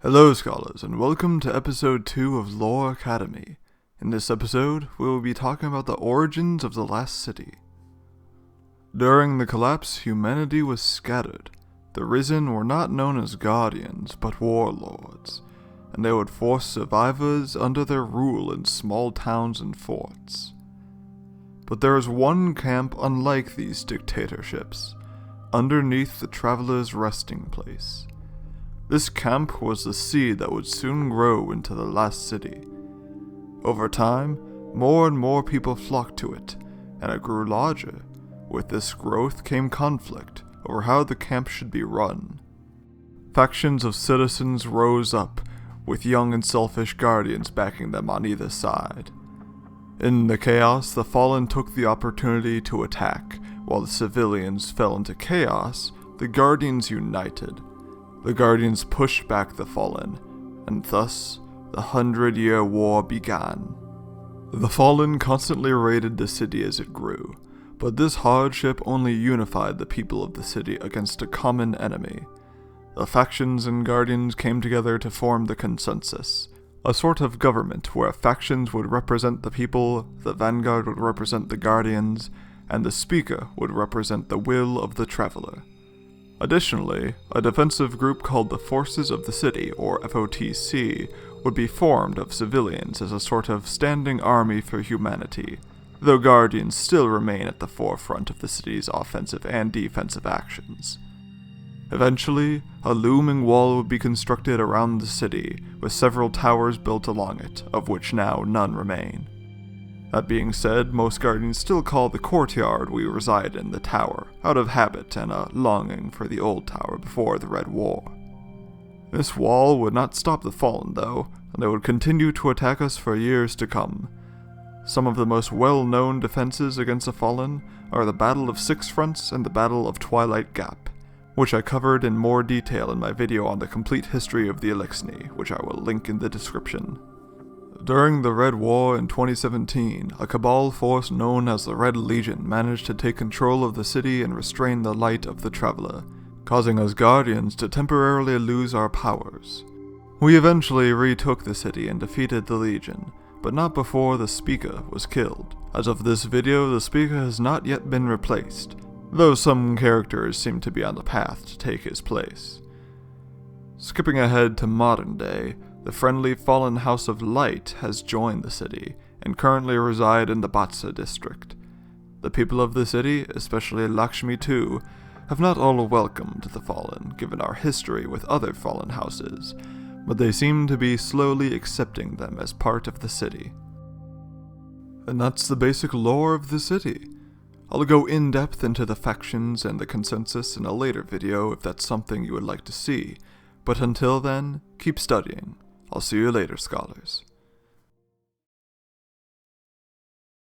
Hello scholars, and welcome to episode 2 of Lore Academy. In this episode, we will be talking about the origins of the Last City. During the collapse, humanity was scattered. The Risen were not known as guardians, but warlords, and they would force survivors under their rule in small towns and forts. But there is one camp unlike these dictatorships, underneath the traveler's resting place. This camp was the seed that would soon grow into the Last City. Over time, more and more people flocked to it, and it grew larger. With this growth came conflict over how the camp should be run. Factions of citizens rose up, with young and selfish guardians backing them on either side. In the chaos, the Fallen took the opportunity to attack. While the civilians fell into chaos, the Guardians united. The Guardians pushed back the Fallen, and thus, the 100-Year War began. The Fallen constantly raided the city as it grew, but this hardship only unified the people of the city against a common enemy. The factions and Guardians came together to form the Consensus, a sort of government where factions would represent the people, the Vanguard would represent the Guardians, and the Speaker would represent the will of the Traveler. Additionally, a defensive group called the Forces of the City, or FOTC, would be formed of civilians as a sort of standing army for humanity, though Guardians still remain at the forefront of the city's offensive and defensive actions. Eventually, a looming wall would be constructed around the city, with several towers built along it, of which now none remain. That being said, most Guardians still call the courtyard we reside in the tower, out of habit and a longing for the old tower before the Red War. This wall would not stop the Fallen, though, and they would continue to attack us for years to come. Some of the most well-known defenses against the Fallen are the Battle of Six Fronts and the Battle of Twilight Gap, which I covered in more detail in my video on the complete history of the Eliksni, which I will link in the description. During the Red War in 2017, a Cabal force known as the Red Legion managed to take control of the city and restrain the light of the Traveler, causing us Guardians to temporarily lose our powers. We eventually retook the city and defeated the Legion, but not before the Speaker was killed. As of this video, the Speaker has not yet been replaced, though some characters seem to be on the path to take his place. Skipping ahead to modern day, the friendly Fallen House of Light has joined the city, and currently reside in the Batsa district. The people of the city, especially Lakshmi too, have not all welcomed the Fallen, given our history with other Fallen houses, but they seem to be slowly accepting them as part of the city. And that's the basic lore of the city. I'll go in-depth into the factions and the Consensus in a later video if that's something you would like to see, but until then, keep studying. I'll see you later, scholars.